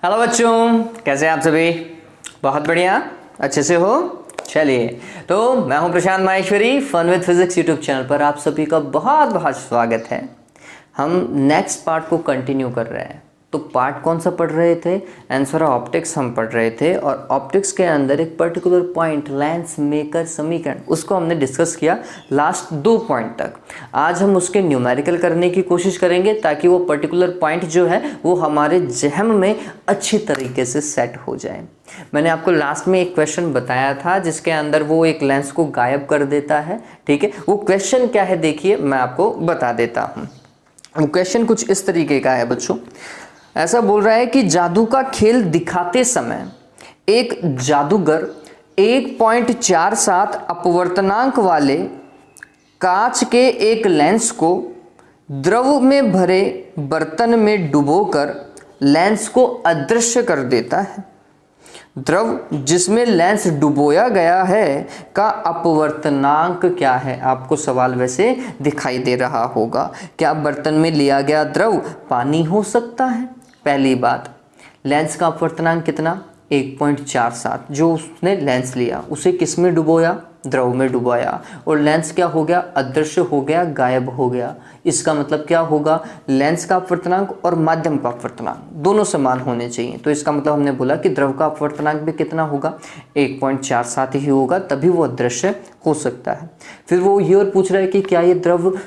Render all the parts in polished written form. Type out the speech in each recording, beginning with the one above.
Hello बच्चों, कैसे हैं आप सभी? बहुत बढ़िया, अच्छे से हो? चलिए, तो मैं हूं Prashant Maheshwari, fun with physics YouTube channel पर आप सभी का बहुत बहुत स्वागत है। हम नेक्स्ट पार्ट को कंटिन्यू कर रहे हैं। तो पार्ट कौन सा पढ़ रहे थे? आंसर ऑप्टिक्स हम पढ़ रहे थे, और ऑप्टिक्स के अंदर एक पर्टिकुलर पॉइंट लेंस मेकर समीकरण, उसको हमने डिस्कस किया लास्ट 2 पॉइंट तक। आज हम उसके न्यूमेरिकल करने की कोशिश करेंगे ताकि वो पर्टिकुलर पॉइंट जो है वो हमारे जहन में अच्छी तरीके से सेट हो जाए। मैंने आपको लास्ट में एक क्वेश्चन बताया था जिसके अंदर वो एक लेंस को गायब कर देता है। ठीक है, वो क्वेश्चन क्या है देखिए, मैं आपको बता देता हूँ। वो क्वेश्चन कुछ इस तरीके का है बच्चों। ऐसा बोल रहा है कि जादू का खेल दिखाते समय एक जादूगर 1.47 अपवर्तनांक वाले कांच के एक लेंस को द्रव में भरे बर्तन में डुबोकर लेंस को अदृश्य कर देता है। द्रव जिसमें लेंस डुबोया गया है का अपवर्तनांक क्या है? आपको सवाल वैसे दिखाई दे रहा होगा। क्या बर्तन में लिया गया द्रव पानी हो सकता है? पहली बात, लेंस का अपवर्तनांक कितना? 1.47। जो उसने लेंस लिया उसे किस में डुबोया? द्रव में डुबाया, और लेंस क्या हो गया? अदृश्य हो गया, गायब हो गया। इसका मतलब क्या होगा? लेंस का अपवर्तनांक और माध्यम का अपवर्तनांक दोनों समान होने चाहिए। तो इसका मतलब हमने बोला कि द्रव का अपवर्तनांक भी कितना होगा? 1.47 ही होगा, तभी वो अदृश्य हो सकता है। फिर वो ये और पूछ रहा है कि क्या ये द्रव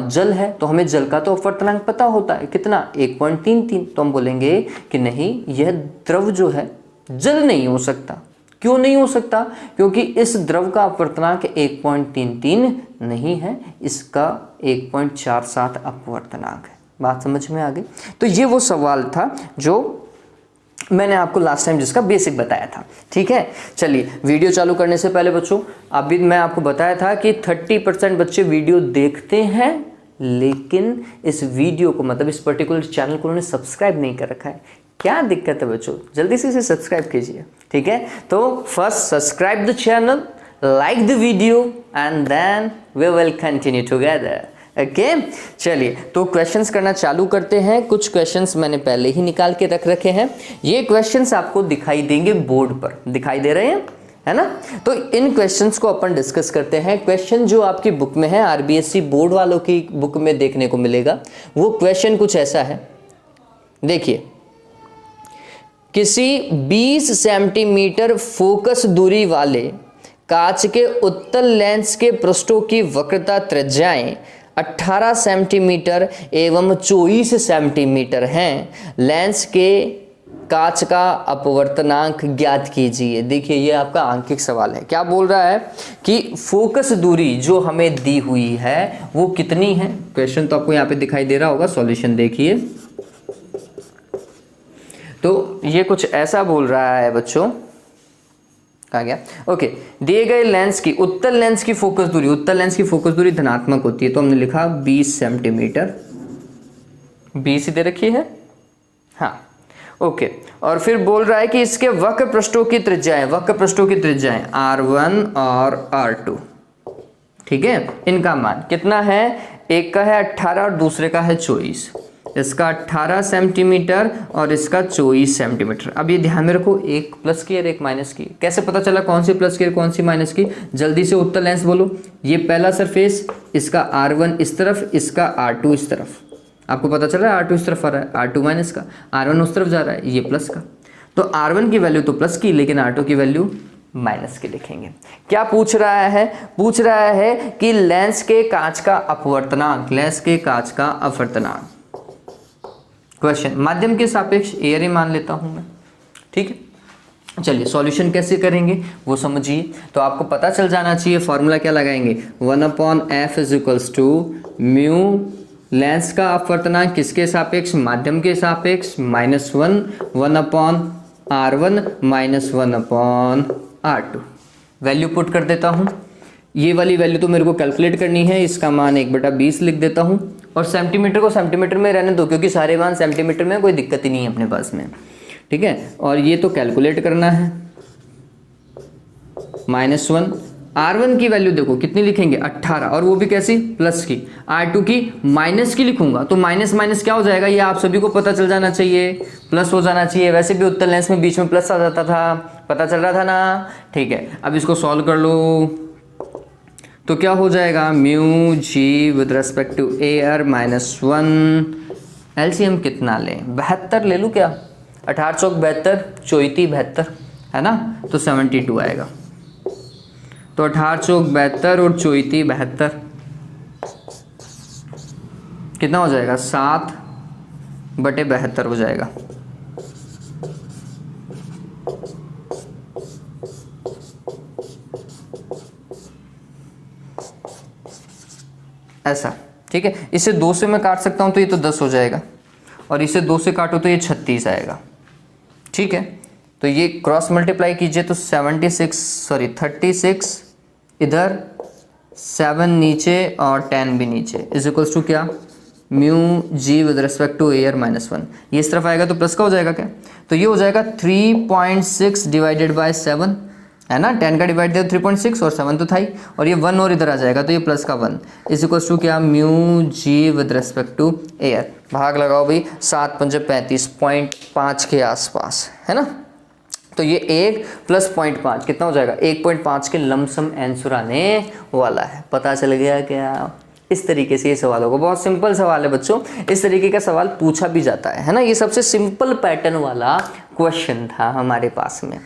जल है? तो हमें जल का तो अपवर्तनांक पता होता है, कितना? 1.33। तो हम बोलेंगे कि नहीं, यह द्रव जो है जल नहीं हो सकता। क्यों नहीं हो सकता? क्योंकि इस द्रव का अपवर्तनांक 1.33 नहीं है, इसका 1.47 अपवर्तनांक है। बात समझ में आ गई? तो ये वो सवाल था जो मैंने आपको लास्ट टाइम जिसका बेसिक बताया था। ठीक है, चलिए वीडियो चालू करने से पहले बच्चों, अभी मैं आपको बताया था कि 30% बच्चे वीडियो देखते हैं लेकिन इस वीडियो को, मतलब इस पर्टिकुलर चैनल को उन्होंने सब्सक्राइब नहीं कर रखा है। क्या दिक्कत है बच्चों? जल्दी से इसे सब्सक्राइब कीजिए। ठीक है, तो first subscribe the channel, like the video, and then we will continue together. Okay, चलिए तो क्वेश्चंस करना चालू करते हैं। कुछ क्वेश्चंस मैंने पहले ही निकाल के रख रखे हैं। ये क्वेश्चंस आपको दिखाई देंगे बोर्ड पर, दिखाई दे रहे हैं, है ना? तो इन क्वेश्चंस को अपन डिस्कस करते हैं। क्वेश्चन जो आपकी बुक में है, आरबीएससी बोर्ड वालों की बुक में देखने को मिलेगा, वो क्वेश्चन कुछ ऐसा है। देखिए, किसी 20 सेंटीमीटर फोकस दूरी वाले कांच के उत्तल लेंस के पृष्ठों की वक्रता त्रिज्याएं 18 सेंटीमीटर एवं 24 सेंटीमीटर हैं। लेंस के कांच का अपवर्तनांक ज्ञात कीजिए। देखिए, ये आपका आंकिक सवाल है। क्या बोल रहा है कि फोकस दूरी जो हमें दी हुई है वो कितनी है? क्वेश्चन तो आपको यहाँ पे दिखाई दे रहा होगा, सॉल्यूशन देखिए। तो ये कुछ ऐसा बोल रहा है बच्चों, कहा गया, ओके, दिए गए लेंस की, उत्तल लेंस की फोकस दूरी, उत्तल लेंस की फोकस दूरी धनात्मक होती है, तो हमने लिखा 20 सेंटीमीटर, 20 दे रखी है, हाँ, ओके। और फिर बोल रहा है कि इसके वक्र पृष्ठों की त्रिज्याएं, वक्र पृष्ठों की त्रिज्याएं R1 और R2, ठीक है, इनका मान कितना है? एक का है 18 और दूसरे का है 24। इसका 18 सेंटीमीटर और इसका 24 सेंटीमीटर। अब ये ध्यान में रखो, एक प्लस की और एक माइनस की। कैसे पता चला कौन सी प्लस की और कौन सी माइनस की? जल्दी से उत्तल लेंस बोलो। ये पहला सरफेस, इसका R1 इस तरफ, इसका R2 इस तरफ। आपको पता चला R2 इस तरफ आ रहा है, R2 माइनस का, R1 उस तरफ जा रहा है, ये प्लस का। तो R1 की वैल्यू तो प्लस की, लेकिन R2 की वैल्यू माइनस के लिखेंगे। क्या पूछ रहा है? पूछ रहा है कि लेंस के कांच का अपवर्तनांक, लेंस के कांच का अपवर्तनांक। क्वेश्चन माध्यम के सापेक्ष एयर ही मान लेता हूं मैं, ठीक है। चलिए सॉल्यूशन कैसे करेंगे वो समझिए। तो आपको पता चल जाना चाहिए, फॉर्मूला क्या लगाएंगे? 1/f = म्यू लेंस का अपवर्तनांक किसके सापेक्ष? माध्यम के सापेक्ष, -1 1/r1 -1/r2। वैल्यू पुट कर देता हूं। ये वाली वैल्यू तो मेरे को कैलकुलेट करनी है, इसका मान 1/20 लिख देता हूँ, और सेंटीमीटर को सेंटीमीटर में रहने दो क्योंकि सारे मान सेंटीमीटर में, कोई दिक्कत ही नहीं है अपने पास में, ठीक है। और ये तो कैलकुलेट करना है, -1 R1 की वैल्यू देखो कितनी लिखेंगे 18, और वो भी कैसी, प्लस की। R2 की माइनस की लिखूंगा तो माइनस माइनस क्या हो जाएगा, ये आप सभी को पता चल जाना चाहिए, प्लस हो जाना चाहिए। वैसे भी उत्तल लेंस में बीच में प्लस आ जाता था, पता चल रहा था ना। ठीक है, अब इसको सॉल्व कर लो तो क्या हो जाएगा, mu g with respect to AR -1। LCM कितना लें, 72 ले लूँ क्या, 18 चौक 72, 34 72 है ना, तो 72 आएगा। तो 18 चौक 72 और 34 72 कितना हो जाएगा, 7/72 हो जाएगा। ऐसा, ठीक है। इसे 2 से मैं काट सकता हूं तो ये तो 10 हो जाएगा, और इसे 2 से काटो तो ये 36 आएगा। ठीक है, तो ये क्रॉस मल्टीप्लाई कीजिए तो 36 इधर, 7 नीचे और 10 भी नीचे, इज इक्वल्स टू क्या, mu g with respect to AR -1। ये इस तरफ आएगा तो प्लस का हो जाएगा क्या, तो ये हो जाएगा 3.6 डिवाइडेड बाय 7 है ना, 10 का डिवाइड दिया 3.6 और 7 तो था ही, और ये 1 और इधर आ जाएगा तो ये प्लस का 1 इज इक्वल्स टू क्या, mu g with respect to AR। भाग लगाओ भाई, 7 पंजे 35, 0.5 के आसपास है ना। तो ये 1 + 0.5 कितना हो जाएगा, 1.5 के लमसम आंसर आने वाला है। पता चल गया क्या। इस तरीके से ये सवाल होगा, बहुत सिंपल सवाल है बच्चों, इस तरीके का सवाल पूछा भी जाता है ना। ये सबसे सिंपल पैटर्न वाला क्वेश्चन था हमारे पास में।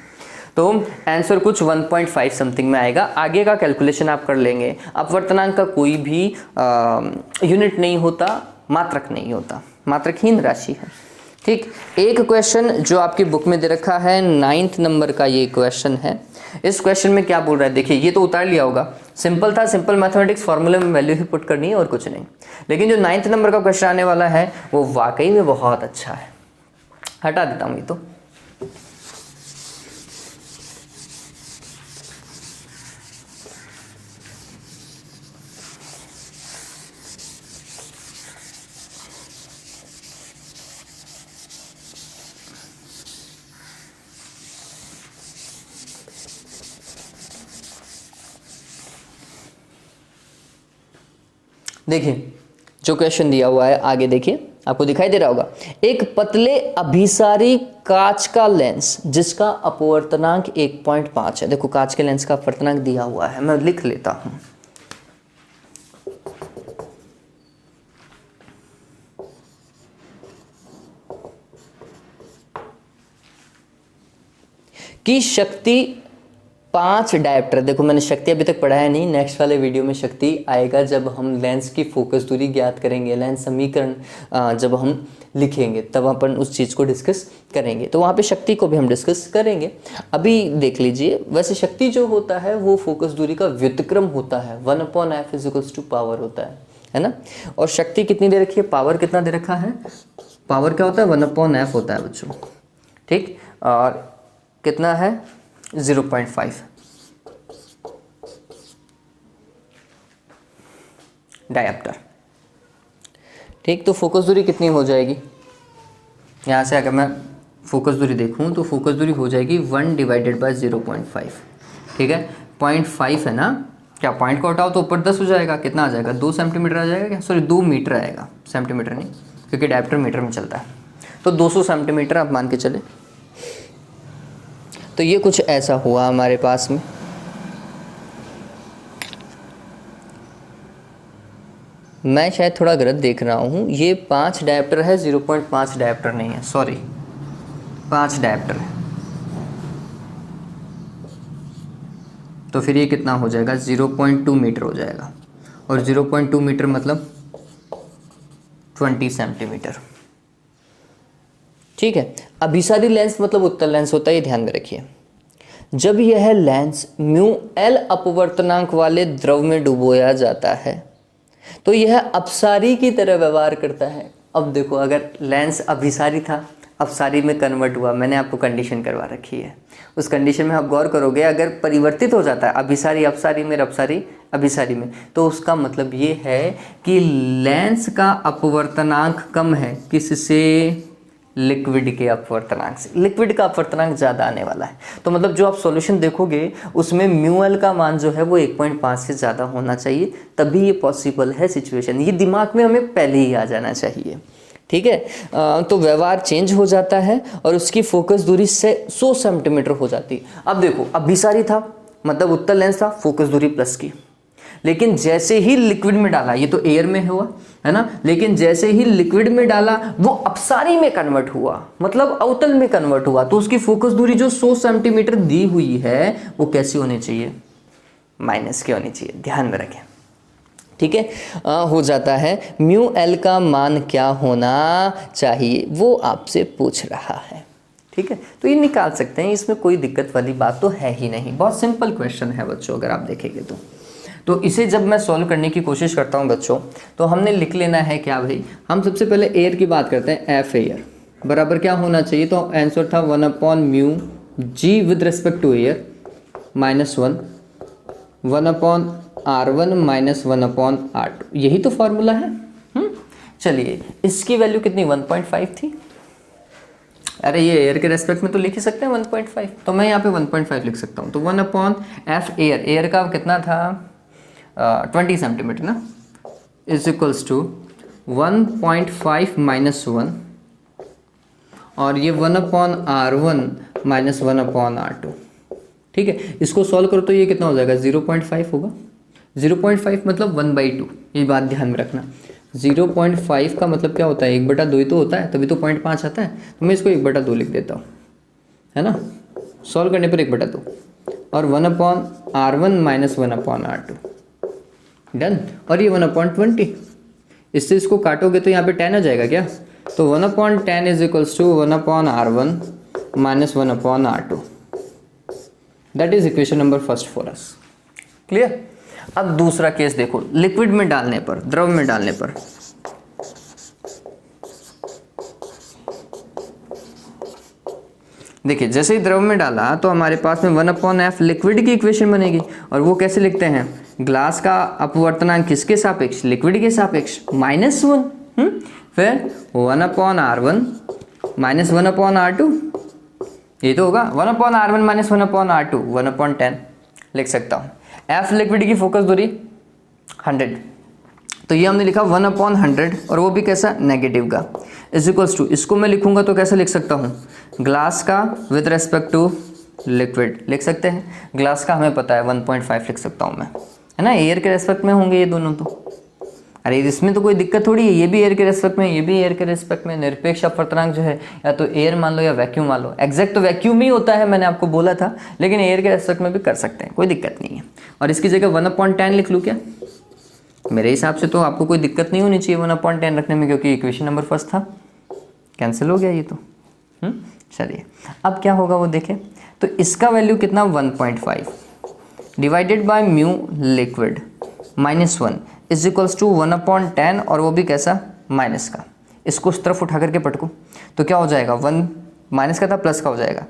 तो आंसर कुछ 1.5 समथिंग में आएगा। आगे का कैलकुलेशन आप कर लेंगे। अपवर्तनांक का कोई भी यूनिट नहीं होता, मात्रक नहीं होता, मात्रकहीन राशि है। ठीक, एक क्वेश्चन जो आपकी बुक में दे रखा है 9th नंबर का ये क्वेश्चन है। इस क्वेश्चन में क्या बोल रहा है, देखिए ये तो उतार लिया होगा, सिंपल था, सिंपल मैथमेटिक्स, फॉर्मूले में वैल्यू ही पुट करनी है और कुछ नहीं। लेकिन जो 9th नंबर का क्वेश्चन आने वाला है वो वाकई में बहुत अच्छा है। हटा देता हूँ ये तो। देखिए जो क्वेश्चन दिया हुआ है आगे देखिए, आपको दिखाई दे रहा होगा, एक पतले अभिसारी कांच का लेंस जिसका अपवर्तनांक 1.5 है। देखो कांच के लेंस का अपवर्तनांक दिया हुआ है, मैं लिख लेता हूं। की शक्ति 5 डायोप्टर। देखो मैंने शक्ति अभी तक पढ़ाया नहीं, नेक्स्ट वाले वीडियो में शक्ति आएगा जब हम लेंस की फोकस दूरी ज्ञात करेंगे, लेंस समीकरण जब हम लिखेंगे तब अपन उस चीज़ को डिस्कस करेंगे, तो वहाँ पे शक्ति को भी हम डिस्कस करेंगे। अभी देख लीजिए, वैसे शक्ति जो होता है वो फोकस दूरी का व्युत्क्रम होता है, 1/f = पावर होता है ना। और शक्ति कितनी दे रखी है, पावर कितना दे रखा है, पावर क्या होता है 1/f होता है बच्चों। ठीक, और कितना है 0.5 डायोप्टर। ठीक, तो फोकस दूरी कितनी हो जाएगी, यहाँ से अगर मैं फोकस दूरी देखूँ तो फोकस दूरी हो जाएगी 1/0.5। ठीक है, 0.5 है ना, क्या पॉइंट को हटाओ तो ऊपर 10 हो जाएगा, कितना आ जाएगा 2 सेंटीमीटर आ जाएगा क्या, सॉरी 2 मीटर आएगा, सेंटीमीटर नहीं, क्योंकि डायोप्टर मीटर में चलता है। तो 200 सेंटीमीटर आप मान के चले। तो ये कुछ ऐसा हुआ हमारे पास में। मैं शायद थोड़ा गलत देख रहा हूँ, ये 5 डायोप्टर है, 0.5 डायोप्टर नहीं है, सॉरी 5 डायोप्टर है। तो फिर ये कितना हो जाएगा 0.2 मीटर हो जाएगा, और 0.2 मीटर मतलब 20 सेंटीमीटर। ठीक है, अभिसारी लेंस मतलब उत्तल लेंस होता है, ये ध्यान में रखिए। जब यह लेंस μL अपवर्तनांक वाले द्रव में डुबोया जाता है तो यह अपसारी की तरह व्यवहार करता है। अब देखो, अगर लेंस अभिसारी था, अपसारी में कन्वर्ट हुआ, मैंने आपको कंडीशन करवा रखी है, उस कंडीशन में आप गौर करोगे, अगर परिवर्तित हो जाता है अभिसारी अपसारी में, अपसारी अभिसारी में, तो उसका मतलब ये है कि लेंस का अपवर्तनांक कम है किससे, लिक्विड के अपवर्तनांक से। लिक्विड का अपवर्तनांक ज़्यादा आने वाला है, तो मतलब जो आप सॉल्यूशन देखोगे उसमें म्यू एल का मान जो है वो 1.5 से ज़्यादा होना चाहिए, तभी ये पॉसिबल है सिचुएशन। ये दिमाग में हमें पहले ही आ जाना चाहिए, ठीक है। तो व्यवहार चेंज हो जाता है और उसकी फोकस दूरी से 100 सेंटीमीटर हो जाती है। अब देखो, अभिसारी था मतलब उत्तल लेंस था, फोकस दूरी प्लस की, लेकिन जैसे ही लिक्विड में डाला, ये तो एयर में हुआ है ना, लेकिन जैसे ही लिक्विड में डाला वो अपसारी में कन्वर्ट हुआ, मतलब अवतल में कन्वर्ट हुआ, तो उसकी फोकस दूरी जो 100 सेंटीमीटर दी हुई है वो कैसी होनी चाहिए, माइनस की होनी चाहिए, ध्यान में रखें, ठीक है। हो जाता है म्यू एल का मान क्या होना चाहिए वो आपसे पूछ रहा है, ठीक है। तो ये निकाल सकते हैं, इसमें कोई दिक्कत वाली बात तो है ही नहीं, बहुत सिंपल क्वेश्चन है बच्चों, अगर आप देखेंगे तो इसे जब मैं सॉल्व करने की कोशिश करता हूँ बच्चों, तो हमने लिख लेना है क्या भाई, हम सबसे पहले एयर की बात करते हैं, एफ एयर बराबर क्या होना चाहिए, तो आंसर था 1/μ g with respect to air -1 1/r1 -1/r2, यही तो फॉर्मूला है। चलिए, इसकी वैल्यू कितनी 1.5 थी, अरे ये एयर के रेस्पेक्ट में तो लिख ही सकते हैं 1.5, तो मैं यहाँ पे 1.5 लिख सकता हूँ। तो 1/f एयर का कितना था 20 सेंटीमीटर ना, इज इक्वल्स टू 1.5 -1 और ये 1/r1 -1/r2, ठीक है। इसको सॉल्व करो तो ये कितना हो जाएगा 0.5 होगा, 0.5 मतलब 1/2, ये बात ध्यान में रखना। 0.5 का मतलब क्या होता है, 1/2 ही तो होता है, तभी तो 0.5 आता है, तो मैं इसको 1/2 लिख देता हूँ, है ना, सॉल्व करने पर 1/2 और 1/r1 -1/r2 डन। और ये 1/20, इससे इसको काटोगे तो यहाँ पे 10 आ जाएगा क्या, तो 1/10 is equals to 1/r1 -1/r2, that is equation number first for us, clear. अब दूसरा केस देखो, लिक्विड में डालने पर, द्रव में डालने पर, देखिए जैसे ही द्रव में डाला तो हमारे पास में 1/f लिक्विड की इक्वेशन बनेगी, और वो कैसे लिखते हैं, ग्लास का अपवर्तनांक किसके सापेक्ष, लिक्विड के सापेक्ष, -1, फिर 1/r1 -1/r2, ये तो होगा 1/r1 -1/r2, 1/10 लिख सकता हूँ। f लिक्विड की फोकस दूरी 100, तो ये हमने लिखा 1/100 और वो भी कैसा, नेगेटिव का, इज इक्वल्स टू, इसको मैं लिखूंगा तो कैसे लिख सकता हूँ, ग्लास का विद रेस्पेक्ट टू लिक्विड लिख सकते हैं, ग्लास का हमें पता है 1.5 लिख सकता हूँ मैं, है ना, एयर के रेस्पेक्ट में होंगे ये दोनों, तो अरे इसमें तो कोई दिक्कत थोड़ी है, ये भी एयर के रेस्पेक्ट में, ये भी एयर के रेस्पेक्ट में, निरपेक्ष अपवर्तनांक जो है या तो एयर मान लो या वैक्यूम मान लो, एग्जैक्ट तो वैक्यूम ही होता है, मैंने आपको बोला था, लेकिन एयर के रेस्पेक्ट में भी कर सकते हैं, कोई दिक्कत नहीं है। और इसकी जगह 1/10 लिख लूँ क्या, मेरे हिसाब से तो आपको कोई दिक्कत नहीं होनी चाहिए 1/10 रखने में, क्योंकि इक्वेशन नंबर फर्स्ट था, कैंसिल हो गया ये तो। चलिए अब क्या होगा वो देखें, तो इसका वैल्यू कितना 1.5 divided by mu liquid -1 is equals to 1/10, और वो भी कैसा, माइनस का, इसको उस तरफ उठा करके पटको तो क्या हो जाएगा, 1 माइनस का था प्लस का हो जाएगा,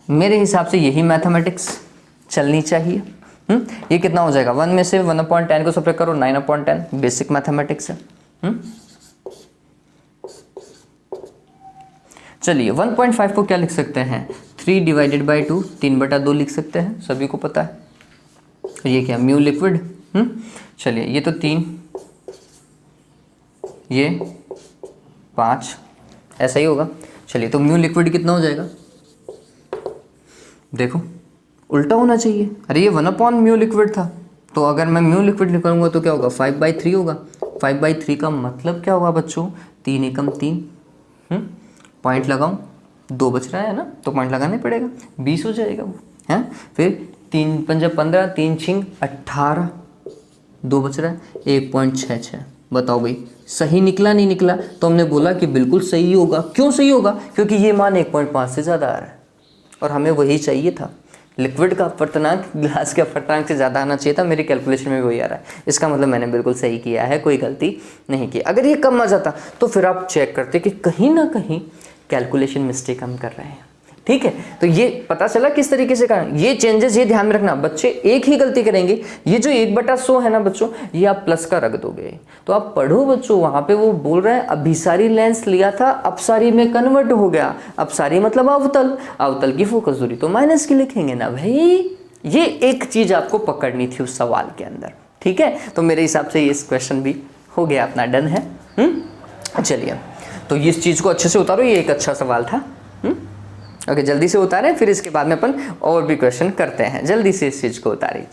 मेरे हिसाब से यही मैथमेटिक्स चलनी चाहिए। ये कितना हो जाएगा, 1 में से 1/10 को सब्ट्रैक्ट करो, 9/10, बेसिक मैथमेटिक्स है। चलिए 1.5 को क्या लिख सकते हैं, 3 डिवाइडेड बाई 2, 3/2 लिख सकते हैं, सभी को पता है। ये क्या, म्यू लिक्विड, चलिए ये तो 3, ये 5, ऐसा ही होगा। चलिए तो म्यू लिक्विड कितना हो जाएगा, देखो उल्टा होना चाहिए, अरे ये 1/म्यू लिक्विड था, तो अगर मैं म्यू लिक्विड निकालूंगा तो क्या होगा, 5/3 होगा। 5/3 का मतलब क्या होगा बच्चों, 3 एकम 3, पॉइंट लगाऊं, 2 बच रहा है ना, तो पॉइंट लगाने पड़ेगा, 20 हो जाएगा वो, है। फिर 3 पंजा 15, 3 छिंग 18, 2 बच रहा है, 1.66, बताओ भाई सही निकला नहीं निकला, तो हमने बोला कि बिल्कुल सही होगा। क्यों सही होगा, क्योंकि ये मान 1.5 से ज़्यादा आ रहा है और हमें वही चाहिए था, लिक्विड का अपवर्तनांक ग्लास के अपवर्तनांक से ज़्यादा आना चाहिए था, मेरी कैलकुलेशन में वही आ रहा है, इसका मतलब मैंने बिल्कुल सही किया है, कोई गलती नहीं की। अगर ये कम आ जाता तो फिर आप चेक करते कि कहीं ना कहीं कैलकुलेशन मिस्टेक हम कर रहे हैं, ठीक है, तो ये पता चला किस तरीके से करना। ये चेंजेस ये ध्यान में रखना, बच्चे एक ही गलती करेंगे, ये जो 1/100 है ना बच्चों, ये आप प्लस का रख दोगे तो आप पढ़ो बच्चों, वहां पे वो बोल रहे हैं अभिसारी लेंस लिया था, अपसारी में कन्वर्ट हो गया। अपसारी मतलब अवतल, अवतल की फोकस दूरी तो माइनस की लिखेंगे ना भाई। ये एक चीज आपको पकड़नी थी उस सवाल के अंदर, ठीक है। तो मेरे हिसाब से ये क्वेश्चन भी हो गया अपना, डन है। चलिए, तो इस चीज को अच्छे से उतारो, ये एक अच्छा सवाल था। ओके, जल्दी से उतारें, फिर इसके बाद में अपन और भी क्वेश्चन करते हैं। जल्दी से इस चीज को उतारिए।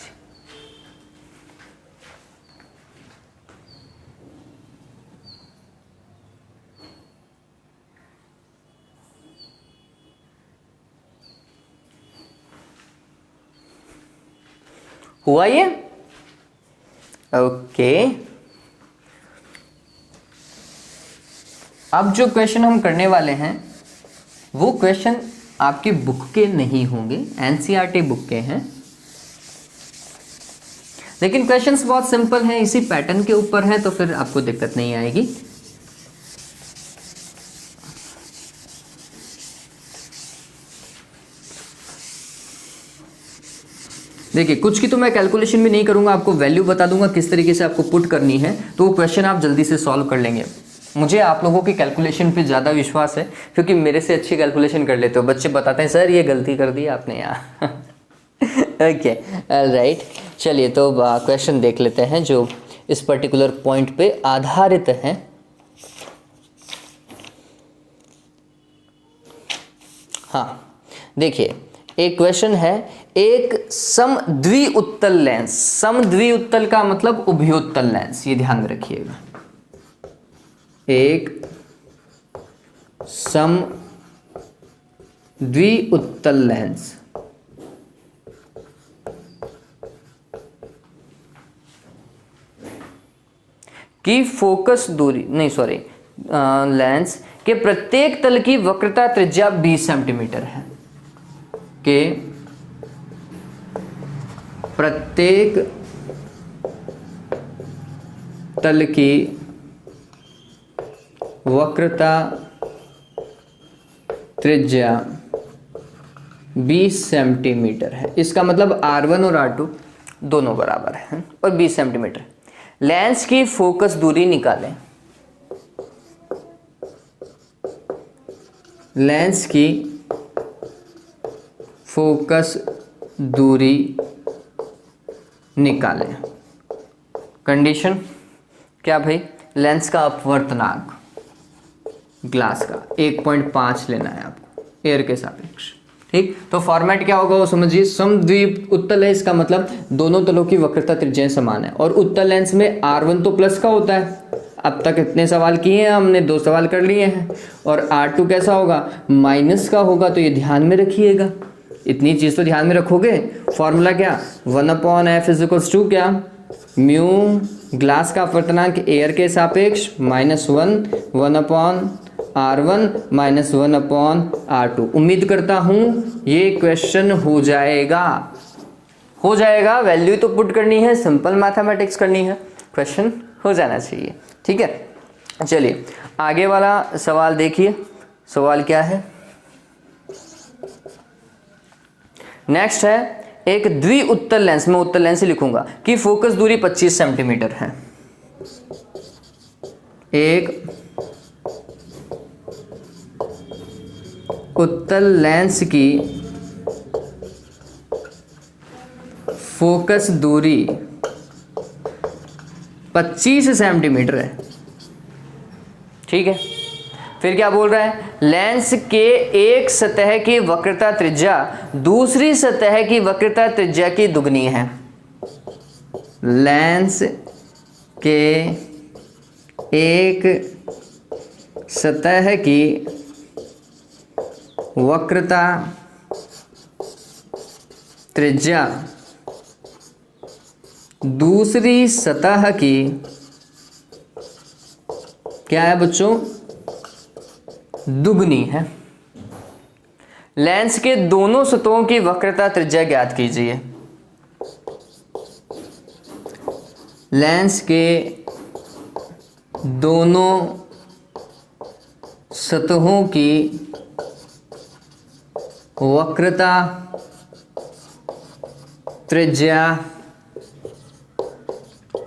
हुआ ये? ओके, अब जो क्वेश्चन हम करने वाले हैं वो क्वेश्चन आपकी बुक के नहीं होंगे, एनसीईआरटी बुक के हैं, लेकिन क्वेश्चंस बहुत सिंपल हैं, इसी पैटर्न के ऊपर हैं, तो फिर आपको दिक्कत नहीं आएगी। देखिए, कुछ की तो मैं कैलकुलेशन भी नहीं करूंगा, आपको वैल्यू बता दूंगा किस तरीके से आपको पुट करनी है, तो वो क्वेश्चन आप जल्दी से सॉल्व कर लेंगे। मुझे आप लोगों की कैलकुलेशन पे ज़्यादा विश्वास है, क्योंकि मेरे से अच्छी कैलकुलेशन कर लेते हो। बच्चे बताते हैं सर ये गलती कर दी आपने यहाँ। ओके, राइट, चलिए तो क्वेश्चन देख लेते हैं जो इस पर्टिकुलर पॉइंट पे आधारित हैं। हाँ, देखिए, एक क्वेश्चन है, एक समद्विउत्तल लेंस, समद्विउत्तल का मतलब उभयोत्तल लेंस, ये ध्यान में रखिएगा। एक समद्विउत्तल लेंस की फोकस दूरी लेंस के प्रत्येक तल की वक्रता त्रिज्या 20 सेंटीमीटर है, के प्रत्येक तल की वक्रता त्रिज्या 20 सेंटीमीटर है। इसका मतलब R1 और R2 दोनों बराबर हैं और 20 सेंटीमीटर। लेंस की फोकस दूरी निकालें। लेंस की फोकस दूरी निकालें। कंडीशन क्या भाई? लेंस का अपवर्तनांक ग्लास का 1.5 लेना है आपको एयर के सापेक्ष, ठीक। तो फॉर्मेट क्या होगा वो समझिए, समद्विउत्तल है, इसका मतलब दोनों तलों की वक्रता त्रिज्याएं समान है, और उत्तल लेंस में R1 तो प्लस का होता है। अब तक इतने सवाल किए हैं हमने, 2 सवाल कर लिए हैं। और R2 कैसा होगा? माइनस का होगा, तो ये ध्यान में रखिएगा, इतनी चीज तो ध्यान में रखोगे। फॉर्मूला क्या? 1/f = क्या? म्यू ग्लास का अपवर्तनांक एयर के सापेक्ष -1 1/R1 -1/R2। उम्मीद करता हूं ये क्वेश्चन हो जाएगा, वैल्यू तो पुट करनी है, सिंपल मैथमेटिक्स करनी है, क्वेश्चन हो जाना चाहिए, ठीक है। चलिए आगे वाला सवाल देखिए, सवाल क्या है? नेक्स्ट है, एक द्विउत्तल लेंस, मैं उत्तल लेंस ही लिखूंगा, की फोकस दूरी 25 सेंटीमीटर है। एक उत्तल लेंस की फोकस दूरी 25 सेंटीमीटर है, ठीक है। फिर क्या बोल रहा है? लेंस के एक सतह की वक्रता त्रिज्या दूसरी सतह की वक्रता त्रिज्या की दुगनी है। लेंस के एक सतह की वक्रता त्रिज्या दूसरी सतह की क्या है बच्चों? दुगनी है। लेंस के दोनों सतहों की वक्रता त्रिज्या ज्ञात कीजिए। लेंस के दोनों सतहों की वक्रता त्रिज्या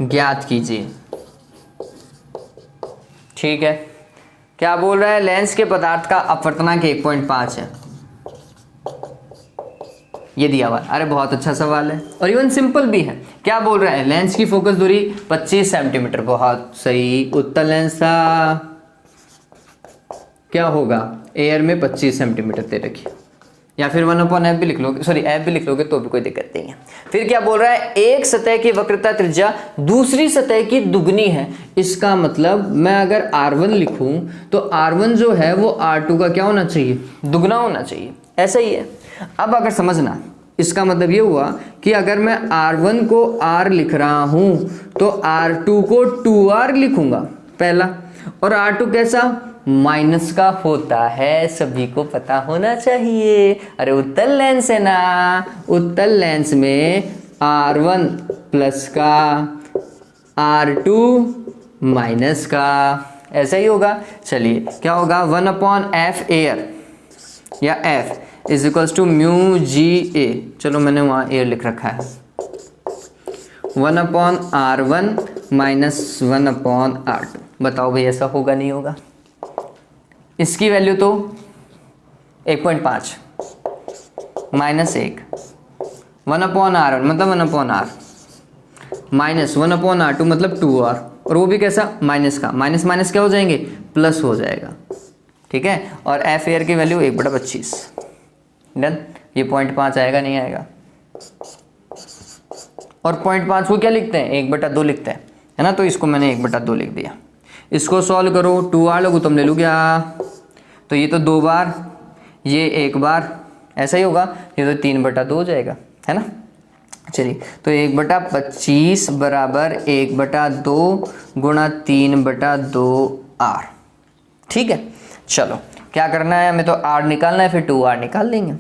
ज्ञात कीजिए। ठीक है, क्या बोल रहा है, लेंस के पदार्थ का अपवर्तनांक 1.5 है, ये दिया हुआ। अरे बहुत अच्छा सवाल है और इवन सिंपल भी है। क्या बोल रहा है, लेंस की फोकस दूरी 25 सेंटीमीटर। बहुत सही, उत्तल लेंस था, क्या होगा, एयर में 25 सेंटीमीटर दे रखी, या फिर 1/f भी लिख लोगे, सॉरी f भी लिख लोगे तो भी कोई दिक्कत नहीं है। फिर क्या बोल रहा है, एक सतह की वक्रता त्रिज्या दूसरी सतह की दुगनी है। इसका मतलब मैं अगर r1 लिखूं तो r1 जो है वो r2 का क्या होना चाहिए, दुगना होना चाहिए। ऐसा ही है। अब अगर समझना, इसका मतलब ये हुआ कि अगर मैं r1 को r लिख रहा हूं तो r2 को 2r लिखूंगा पहला, और r2 कैसा, माइनस का होता है, सभी को पता होना चाहिए। अरे उत्तल लेंस है ना, उत्तल लेंस में r1 प्लस का, r2 माइनस का, ऐसा ही होगा। चलिए क्या होगा, 1/f एयर या f is equals to mu g A, चलो मैंने वहाँ एयर लिख रखा है, 1/r1 माइनस 1/r2। बताओ भाई ऐसा होगा नहीं होगा। इसकी वैल्यू तो 1.5 माइनस 1, 1/r1 मतलब 1/r माइनस 1/r2 मतलब 2r, और वो भी कैसा, माइनस का, माइनस माइनस क्या हो जाएंगे, प्लस हो जाएगा। ठीक है, और एफ एयर की वैल्यू 1/25। डन, ये 0.5 आएगा नहीं आएगा, और 0.5 को क्या लिखते हैं, 1/2 लिखते हैं, है ना, तो इसको मैंने 1/2 लिख दिया। इसको सॉल्व करो, 2r लोगो तुम ले लो क्या, तो ये तो 2 बार, ये 1 बार, ऐसा ही होगा, ये तो 3/2 हो जाएगा, है ना। चलिए, तो 1/25 बराबर 1/2 गुणा 3/2r। ठीक है, चलो क्या करना है, हमें तो r निकालना है, फिर 2r निकाल लेंगे।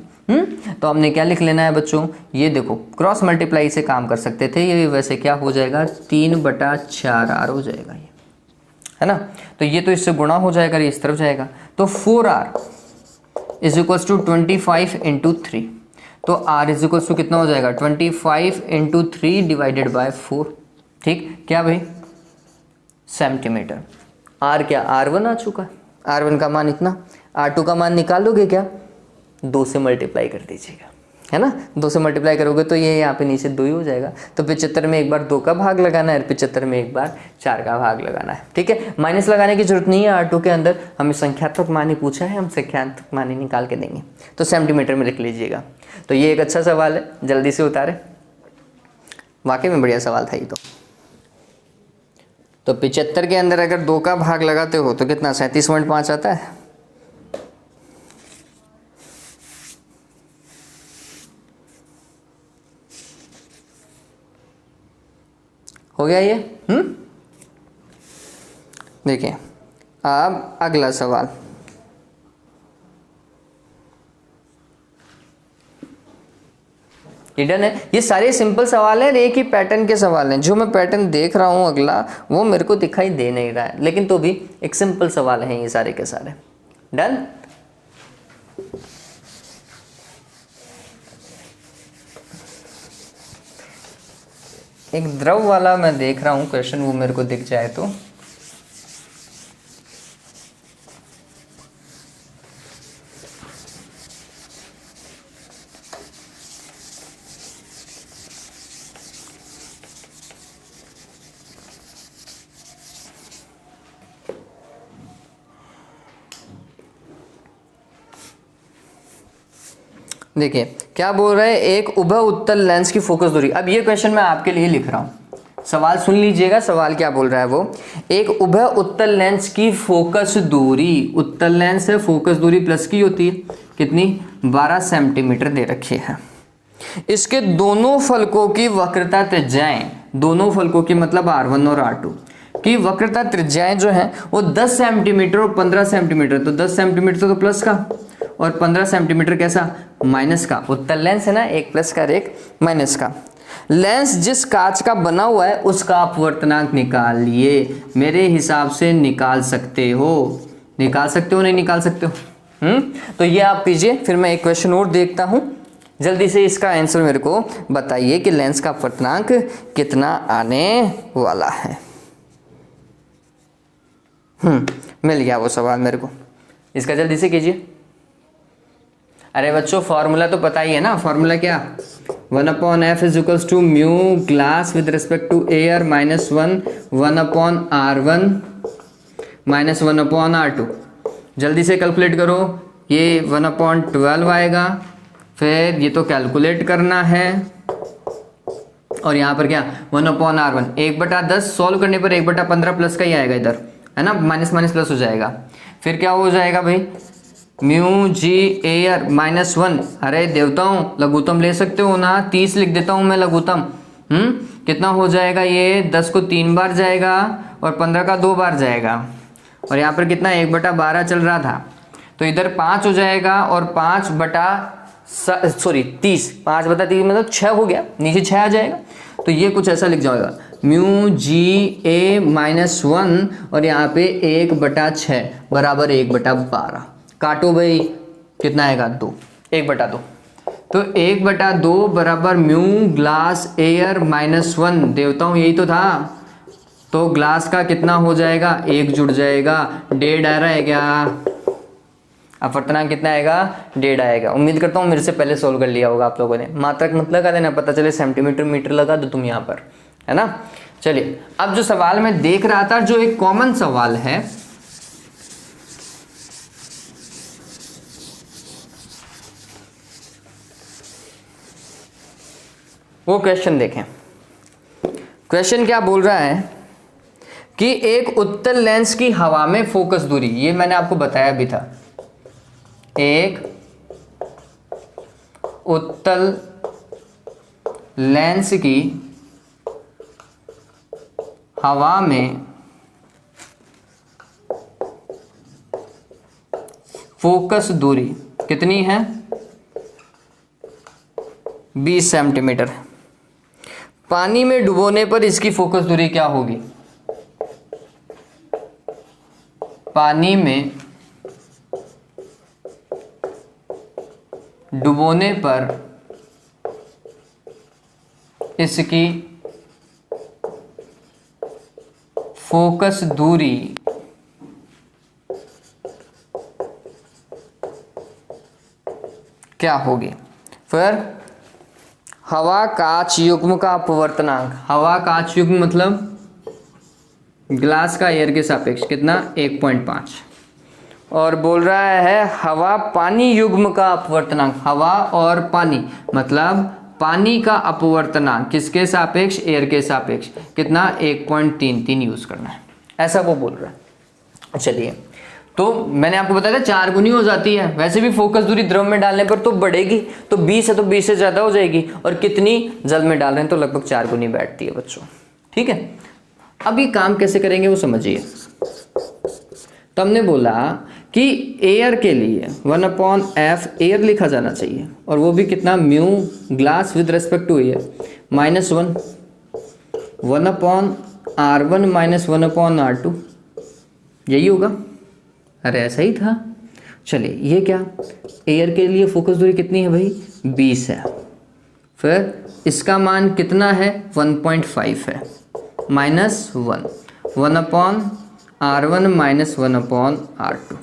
तो हमने क्या लिख लेना है बच्चों, ये देखो क्रॉस मल्टीप्लाई से काम कर सकते थे, ये वैसे क्या हो जाएगा, 3/4r हो जाएगा ये, है ना। तो ये तो इससे गुणा हो जाएगा, ये इस तरफ जाएगा, तो 4r is equals to 25 into 3, तो r इज इक्वल्स टू कितना हो जाएगा, 25 इंटू 3 डिवाइडेड बाय 4। ठीक, क्या भाई, सेंटीमीटर। r क्या, r1 आ चुका, r1 का मान इतना, r2 का मान निकाल लोगे क्या, 2 से मल्टीप्लाई कर दीजिएगा, है ना। 2 से मल्टीप्लाई करोगे तो ये यहाँ पे नीचे 2 ही हो जाएगा, तो 75 में एक बार 2 का भाग लगाना है, 75 में एक बार 4 का भाग लगाना है। ठीक है, माइनस लगाने की जरूरत नहीं है, r2 के अंदर हमें संख्यात्मक मान ही पूछा है, हम संख्यात्मक मान ही निकाल के देंगे, तो सेंटीमीटर में लिख लीजिएगा। तो ये एक अच्छा सवाल है, जल्दी से उतारे, वाकई में बढ़िया सवाल था ये तो 75 के अंदर अगर 2 का भाग लगाते हो तो कितना, 37.5 आता है। हो गया ये। देखिए अब अगला सवाल, डन है। ये सारे सिंपल सवाल हैं, एक ही पैटर्न के सवाल हैं। जो मैं पैटर्न देख रहा हूँ अगला, वो मेरे को दिखाई दे नहीं रहा है, लेकिन तो भी एक सिंपल सवाल हैं ये सारे के सारे। डन। एक द्रव वाला मैं देख रहा हूँ क्वेश्चन, वो मेरे को दिख जाए तो। देखिए क्या बोल रहे हैं, एक उभय उत्तल लेंस की फोकस दूरी। अब ये क्वेश्चन मैं आपके लिए लिख रहा हूँ, सवाल सुन लीजिएगा। सवाल क्या बोल रहा है वो, एक उभय उत्तल लेंस की फोकस दूरी, उत्तल लेंस है, फोकस दूरी प्लस की होती है कितनी, 12 सेंटीमीटर दे रखी है। इसके दोनों फलकों की वक्रता त्रिज्याएं, दोनों फलकों की मतलब R1 और R2 की वक्रता त्रिज्याएं जो हैं वो 10 सेंटीमीटर और 15 सेंटीमीटर। तो 10 सेंटीमीटर तो प्लस का और 15 सेंटीमीटर कैसा, माइनस का। उत्तल लेंस है ना, एक प्लस का और एक माइनस का। लेंस जिस कांच का बना हुआ है उसका अपवर्तनांक निकालिए। मेरे हिसाब से निकाल सकते हो, निकाल सकते हो, नहीं निकाल सकते हो, तो ये आप कीजिए, फिर मैं एक क्वेश्चन और देखता हूँ। जल्दी से इसका आंसर मेरे को बताइए कि लेंस का अपवर्तनांक कितना आने वाला है। मिल गया वो सवाल मेरे को, इसका जल्दी से कीजिए। अरे बच्चों फॉर्मूला तो पता ही है ना, फॉर्मूला क्या, 1/f is equals to mu glass with respect to air minus 1/r1 minus 1/r2। जल्दी से कैलकुलेट करो, ये 1/12 आएगा, फिर ये तो कैलकुलेट करना है, और यहाँ पर क्या 1/r1 1/10 सॉल्व करने पर 1/15 प्लस का ही आएगा इधर, है ना, माइनस माइनस प्लस हो जाएगा। फिर क्या हो जाएगा भाई, म्यू जी एयर माइनस 1, अरे देवताओं लघुत्तम ले सकते हो ना, 30 लिख देता हूँ मैं लघुत्तम। कितना हो जाएगा, ये 10 को 3 बार जाएगा और 15 का 2 बार जाएगा, और यहाँ पर कितना 1/12 चल रहा था, तो इधर 5 हो जाएगा, और 30 5/30 मतलब 6 हो गया, नीचे 6 आ जाएगा। तो ये कुछ ऐसा लिख जाएगा, म्यू जी ए माइनस 1 और यहाँ पे 1/6 बराबर 1/12। काटो भाई, कितना आएगा 2, 1/2। तो 1/2 बराबर म्यू ग्लास एयर माइनस 1, देवताओं यही तो था। तो ग्लास का कितना हो जाएगा, 1 जुड़ जाएगा, 1.5 आ रहा है क्या, अपवर्तनांक कितना आएगा, 1.5 आएगा। उम्मीद करता हूँ मेरे से पहले सोल्व कर लिया होगा आप लोगों ने। मात्रक मत लगा देना, पता चले सेंटीमीटर मीटर लगा दो तुम यहाँ पर, है ना। चलिए अब जो सवाल मैं देख रहा था, जो एक कॉमन सवाल है, वो क्वेश्चन देखें। क्वेश्चन क्या बोल रहा है कि एक उत्तल लेंस की हवा में फोकस दूरी, ये मैंने आपको बताया भी था, एक उत्तल लेंस की हवा में फोकस दूरी कितनी है, 20 सेंटीमीटर। पानी में डुबोने पर इसकी फोकस दूरी क्या होगी, पानी में डुबोने पर इसकी फोकस दूरी क्या होगी। फिर हवा कांच युग्म का अपवर्तनांक, हवा कांच युग्म मतलब ग्लास का एयर के सापेक्ष कितना, 1.5। और बोल रहा है हवा पानी युग्म का अपवर्तनांक, हवा और पानी मतलब पानी का अपवर्तनांक किसके सापेक्ष, एयर के सापेक्ष कितना, 1.33 यूज करना है, ऐसा वो बोल रहा है। चलिए तो मैंने आपको बताया था 4 गुनी हो जाती है, वैसे भी फोकस दूरी द्रव में डालने पर तो बढ़ेगी, तो 20 है तो 20 से ज़्यादा हो जाएगी, और कितनी जल में डाल रहे हैं तो लगभग 4 गुनी बैठती है बच्चों। ठीक है, अब ये काम कैसे करेंगे वो समझिए। तो हमने बोला कि एयर के लिए 1/f एयर लिखा जाना चाहिए, और वो भी कितना, mu glass with respect to air minus 1/r1 minus 1/r2, यही होगा। अरे ऐसा ही था। चलिए ये क्या, एयर के लिए फोकस दूरी कितनी है भाई, 20 है, फिर इसका मान कितना है, 1.5 है, माइनस 1/r1 माइनस 1/r2।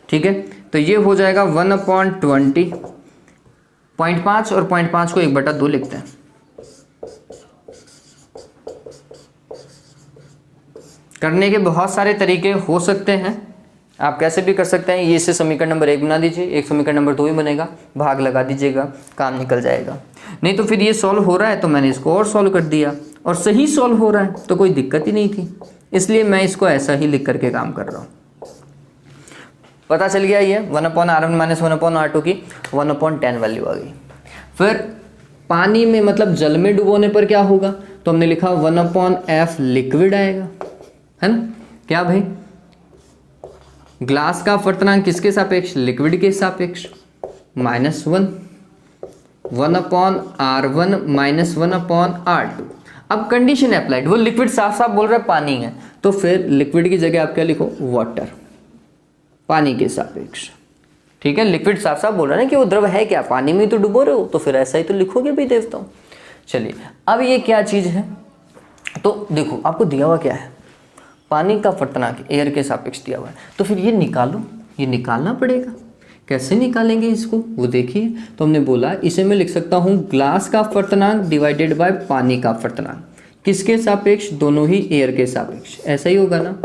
ठीक है, तो ये हो जाएगा 1/20, 0.5 और 0.5 को 1/2 लिखते हैं। करने के बहुत सारे तरीके हो सकते हैं, आप कैसे भी कर सकते हैं। ये से समीकरण नंबर 1 बना दीजिए, एक समीकरण नंबर 2 ही बनेगा, भाग लगा दीजिएगा, काम निकल जाएगा। नहीं तो फिर ये सॉल्व हो रहा है तो मैंने इसको और सॉल्व कर दिया, और सही सॉल्व हो रहा है तो कोई दिक्कत ही नहीं थी, इसलिए मैं इसको ऐसा ही लिख करके काम कर रहा हूँ। पता चल गया ये 1/r1 माइनस 1/r2 की 1/10 वैल्यू आ गई। फिर पानी में मतलब जल में डुबोने पर क्या होगा, तो हमने लिखा 1/f लिक्विड आएगा, है ना। क्या भाई, ग्लास का अपवर्तनांक किसके सापेक्ष, लिक्विड के सापेक्ष, -1 1/r1 माइनस 1/r2। अब कंडीशन अप्लाइड, वो लिक्विड साफ साफ बोल रहा है पानी है, तो फिर लिक्विड की जगह आप क्या लिखो, वाटर, पानी के सापेक्ष। ठीक है, लिक्विड साफ साफ बोल रहा है ना कि वो द्रव है क्या, पानी में तो डुबो रहे हो, तो फिर ऐसा ही तो लिखोगे भी देवता हूँ। चलिए अब ये क्या चीज़ है, तो देखो आपको दिया हुआ क्या है, पानी का अपवर्तनांक एयर के सापेक्ष दिया हुआ है, तो फिर ये निकालो, ये निकालना पड़ेगा। कैसे निकालेंगे इसको वो देखिए। तो हमने बोला इसे मैं लिख सकता हूँ ग्लास का अपवर्तनांक डिवाइडेड बाय पानी का अपवर्तनांक, किसके सापेक्ष, दोनों ही एयर के सापेक्ष, ऐसा ही होगा ना।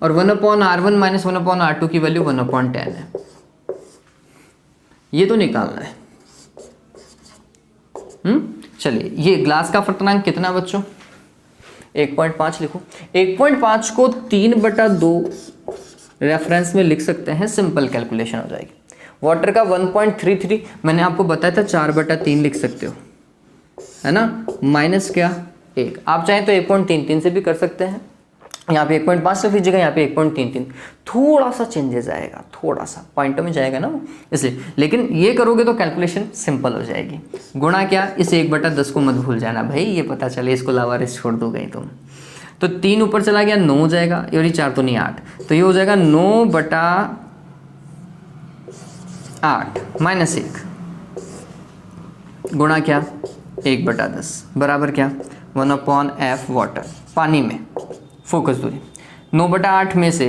और 1/R1 माइनस 1/R2 की वैल्यू 1/10 है, ये तो निकालना है। चलिए ये ग्लास का अपवर्तनांक कितना बच्चों, 1.5 लिखो। 1.5 को 3/2 रेफरेंस में लिख सकते हैं, सिंपल कैलकुलेशन हो जाएगी। वाटर का 1.33 मैंने आपको बताया था 4/3 लिख सकते हो, है ना, माइनस क्या 1। आप चाहें तो 1.33 से भी कर सकते हैं, यहाँ पे 1.5 रख लीजिएगा, यहाँ पे 1.33, थोड़ा सा चेंजेस आएगा, थोड़ा सा पॉइंटों में जाएगा ना इसलिए, लेकिन ये करोगे तो कैलकुलेशन सिंपल हो जाएगी। गुणा क्या, इस 1/10 को मत भूल जाना भाई, ये पता चले इसको लावारिस छोड़ दो गई तुम, तो 3 ऊपर चला गया 9 हो जाएगा, और ये 4 तो नहीं 8, तो ये हो जाएगा 9/8 माइनस 1 गुणा क्या 1/10 बराबर क्या 1/f वाटर, पानी में फोकस दूरी। 9/8 में से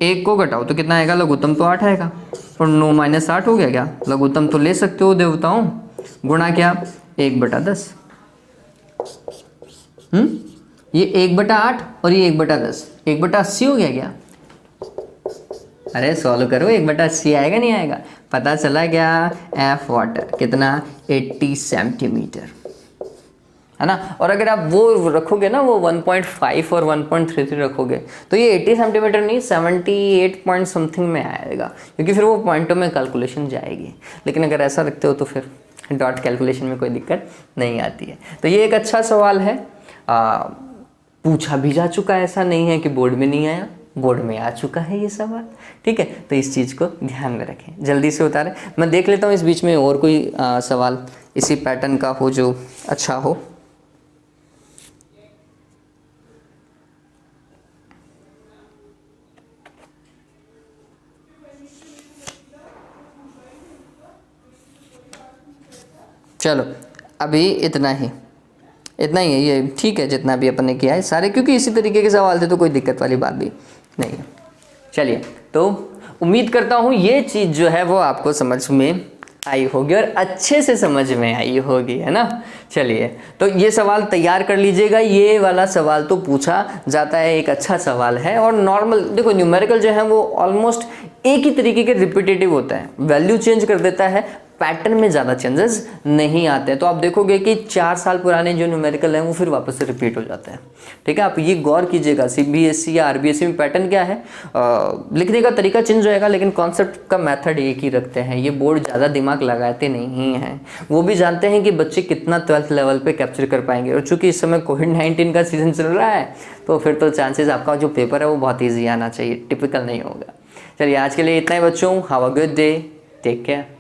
1 को घटाओ तो कितना आएगा, लघुत्तम तो 8 आएगा, और 9 माइनस 8 हो गया क्या, लघुत्तम तो ले सकते हो देवताओं, गुणा क्या 1/10। ये 1/8 और ये 1/10, 1/80 हो गया क्या, अरे सॉल्व करो, 1/80 आएगा नहीं आएगा, पता चला क्या, एफ वाटर कितना 80 सेंटीमीटर, है ना। और अगर आप वो रखोगे ना, वो 1.5 और 1.33 रखोगे तो ये 80 सेंटीमीटर नहीं 78 पॉइंट समथिंग में आएगा, क्योंकि फिर वो पॉइंटों में कैलकुलेशन जाएगी। लेकिन अगर ऐसा रखते हो तो फिर डॉट कैलकुलेशन में कोई दिक्कत नहीं आती है। तो ये एक अच्छा सवाल है, पूछा भी जा चुका है, ऐसा नहीं है कि बोर्ड में नहीं आया, बोर्ड में आ चुका है ये सवाल, ठीक है। तो इस चीज़ को ध्यान में रखें, जल्दी से उतारें। मैं देख लेता हूँ इस बीच में और कोई सवाल इसी पैटर्न का हो जो अच्छा हो। चलो अभी इतना ही है, ये ठीक है जितना भी अपन ने किया है सारे, क्योंकि इसी तरीके के सवाल थे तो कोई दिक्कत वाली बात भी नहीं है। चलिए तो उम्मीद करता हूँ ये चीज़ जो है वो आपको समझ में आई होगी और अच्छे से समझ में आई होगी, है ना। चलिए तो ये सवाल तैयार कर लीजिएगा, ये वाला सवाल तो पूछा जाता है, एक अच्छा सवाल है। और नॉर्मल देखो न्यूमेरिकल जो है वो ऑलमोस्ट एक ही तरीके के रिपीटेटिव होता है, वैल्यू चेंज कर देता है, पैटर्न में ज़्यादा चेंजेस नहीं आते हैं। तो आप देखोगे कि 4 साल पुराने जो न्यूमेरिकल हैं वो फिर वापस से रिपीट हो जाते हैं, ठीक है। आप ये गौर कीजिएगा, सीबीएसई या आरबीएसई में पैटर्न क्या है, लिखने का तरीका चेंज होएगा लेकिन कॉन्सेप्ट का मेथड एक ही रखते हैं। ये बोर्ड ज़्यादा दिमाग लगाते नहीं हैं, वो भी जानते हैं कि बच्चे कितना 12th लेवल पर कैप्चर कर पाएंगे। और चूँकि इस समय कोविड-19 का सीज़न चल रहा है तो फिर तो चांसेस आपका जो पेपर है वो बहुत ईजी आना चाहिए, टिपिकल नहीं होगा। चलिए आज के लिए इतना ही बच्चों, have a good day, take care.